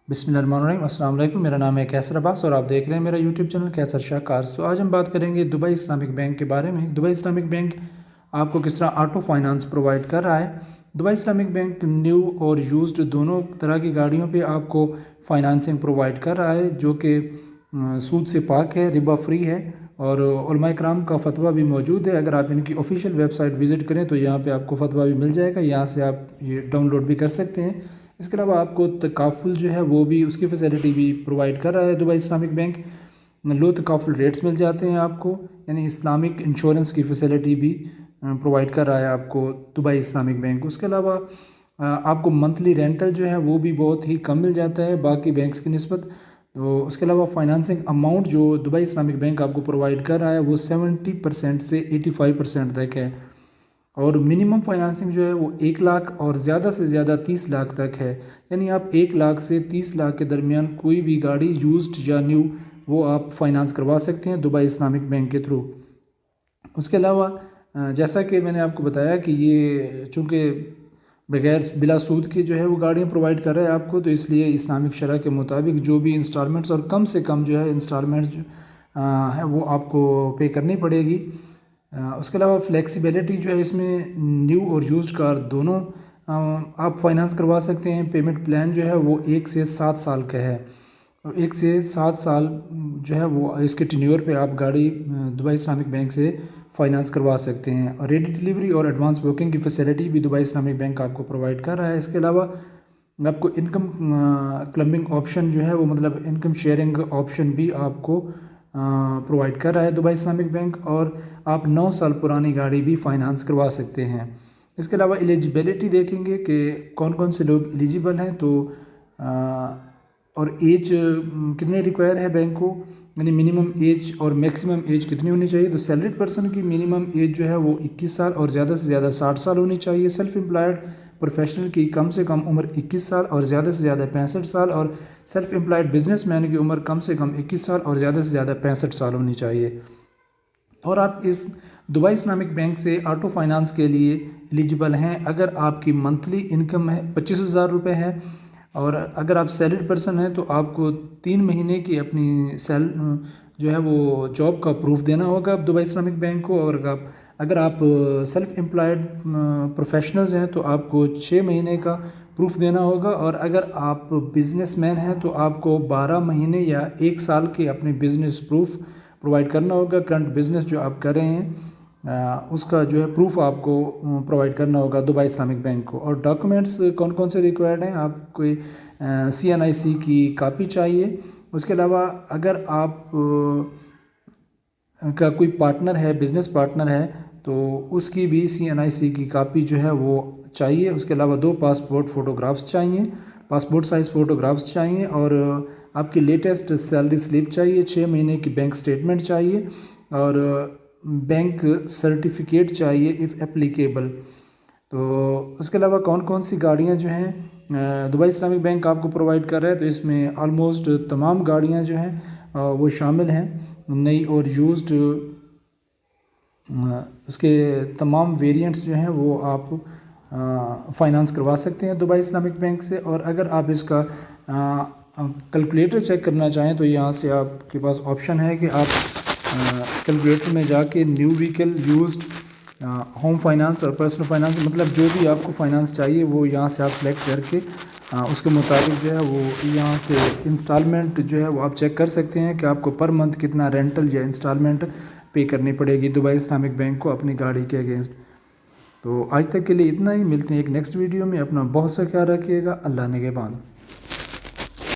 बिस्मिल्लाहिर्रहमानिर्रहीम। अस्सलाम वालेकुम। मेरा नाम है कैसर अब्बास और आप देख रहे हैं मेरा यूट्यूब चैनल कैसर शाह कार्स। तो आज हम बात करेंगे दुबई इस्लामिक बैंक के बारे में। दुबई इस्लामिक बैंक आपको किस तरह ऑटो फाइनेंस प्रोवाइड कर रहा है। दुबई इस्लामिक बैंक न्यू और यूज्ड दोनों तरह की गाड़ियों पे आपको फाइनेंसिंग प्रोवाइड कर रहा है, जो कि सूद से पाक है, रिबा फ्री है और उलमा इकराम का फतवा भी मौजूद है। अगर आप इनकी ऑफिशियल वेबसाइट विज़िट करें तो यहाँ पे आपको फतवा भी मिल जाएगा, यहाँ से आप ये डाउनलोड भी कर सकते हैं। इसके अलावा आपको तकाफुल जो है वो भी, उसकी फैसिलिटी भी प्रोवाइड कर रहा है दुबई इस्लामिक बैंक। लो तकाफुल रेट्स मिल जाते हैं आपको, यानी इस्लामिक इंश्योरेंस की फैसिलिटी भी प्रोवाइड कर रहा है आपको दुबई इस्लामिक बैंक। उसके अलावा आपको मंथली रेंटल जो है वो भी बहुत ही कम मिल जाता है बाकी बैंक्स की निस्बत। तो उसके अलावा फाइनेंसिंग अमाउंट जो दुबई इस्लामिक बैंक आपको प्रोवाइड कर रहा है वो 70% से 85% तक है, और मिनिमम फाइनेंसिंग जो है वो 1 लाख और ज़्यादा से ज़्यादा 30 लाख तक है। यानी आप 1 लाख से 30 लाख के दरमियान कोई भी गाड़ी यूज्ड या न्यू वो आप फाइनेंस करवा सकते हैं दुबई इस्लामिक बैंक के थ्रू। उसके अलावा जैसा कि मैंने आपको बताया कि ये चूँकि बगैर बिला सूद के जो है वो गाड़ियाँ प्रोवाइड कर रहा है आपको, तो इसलिए इस्लामिक शरह के मुताबिक जो भी इंस्टॉलमेंट्स और कम से कम जो है इंस्टॉलमेंट्स है वो आपको पे करनी पड़ेगी। उसके अलावा फ्लेक्सिबिलिटी जो है इसमें न्यू और यूज्ड कार दोनों आप फाइनेंस करवा सकते हैं। पेमेंट प्लान जो है वो 1 से 7 साल का है, और 1 से 7 साल जो है वो इसके टेन्योर पे आप गाड़ी दुबई इस्लामिक बैंक से फाइनेंस करवा सकते हैं। और रेडी डिलीवरी और एडवांस बुकिंग की फैसिलिटी भी दुबई इस्लामिक बैंक आपको प्रोवाइड कर रहा है। इसके अलावा आपको इनकम क्लबिंग ऑप्शन जो है वो, मतलब इनकम शेयरिंग ऑप्शन भी आपको प्रोवाइड कर रहा है दुबई इस्लामिक बैंक, और आप 9 साल पुरानी गाड़ी भी फाइनेंस करवा सकते हैं। इसके अलावा एलिजिबिलिटी देखेंगे कि कौन कौन से लोग एलिजिबल हैं, तो और एज कितने रिक्वायर है बैंक को, यानी मिनिमम एज और मैक्सिमम एज कितनी होनी चाहिए। तो सैलरीड पर्सन की मिनिमम एज जो है वो 21 साल और ज़्यादा से ज़्यादा 60 साल होनी चाहिए। सेल्फ एम्प्लॉयड प्रोफेशनल की कम से कम उम्र 21 साल और ज़्यादा से ज़्यादा 65 साल, और सेल्फ एम्प्लॉयड बिजनेसमैन की उम्र कम से कम 21 साल और ज़्यादा से ज़्यादा 65 साल होनी चाहिए। और आप इस दुबई इस्लामिक बैंक से ऑटो फाइनेंस के लिए एलिजिबल हैं अगर आपकी मंथली इनकम है 25,000 रुपये है, और अगर आप सैलरीड पर्सन हैं तो आपको 3 महीने की अपनी जो है वो जॉब का प्रूफ देना होगा अब दुबई इस्लामिक बैंक को। और अगर आप सेल्फ एम्प्लॉयड प्रोफेशनल्स हैं तो आपको 6 महीने का प्रूफ देना होगा, और अगर आप बिजनेसमैन हैं तो आपको 12 महीने या 1 साल के अपने बिजनेस प्रूफ प्रोवाइड करना होगा। करंट बिजनेस जो आप कर रहे हैं उसका जो है प्रूफ आपको प्रोवाइड करना होगा दुबई इस्लामिक बैंक को। और डॉक्यूमेंट्स कौन कौन से रिक्वायर्ड हैं, आपको CNIC की कापी चाहिए। उसके अलावा अगर आप का कोई पार्टनर है, बिज़नेस पार्टनर है, तो उसकी भी CNIC की कापी जो है वो चाहिए। उसके अलावा 2 पासपोर्ट फ़ोटोग्राफ्स चाहिए, पासपोर्ट साइज़ फ़ोटोग्राफ्स चाहिए, और आपकी लेटेस्ट सैलरी स्लिप चाहिए, 6 महीने की बैंक स्टेटमेंट चाहिए, और बैंक सर्टिफिकेट चाहिए इफ़ एप्लीकेबल। तो उसके अलावा कौन कौन सी गाड़ियाँ जो हैं दुबई इस्लामिक बैंक आपको प्रोवाइड कर रहा है, तो इसमें ऑलमोस्ट तमाम गाड़ियाँ जो हैं वो शामिल हैं, नई और यूज्ड। उसके तमाम वेरिएंट्स जो हैं वो आप फाइनेंस करवा सकते हैं दुबई इस्लामिक बैंक से। और अगर आप इसका कैलकुलेटर चेक करना चाहें तो यहाँ से आपके पास ऑप्शन है कि आप कैलकुलेटर में जाके new vehicle, used, home finance और पर्सनल फाइनेंस, मतलब जो भी आपको फाइनेंस चाहिए वो यहाँ से आप सेलेक्ट करके उसके मुताबिक जो है वो यहाँ से इंस्टॉलमेंट जो है वो आप चेक कर सकते हैं कि आपको पर मंथ कितना रेंटल या इंस्टॉलमेंट पे करनी पड़ेगी दुबई इस्लामिक बैंक को अपनी गाड़ी के अगेंस्ट। तो आज तक के लिए इतना ही, मिलते हैं एक नेक्स्ट वीडियो में। अपना बहुत सा ख्याल रखिएगा। अल्लाह निगहबान।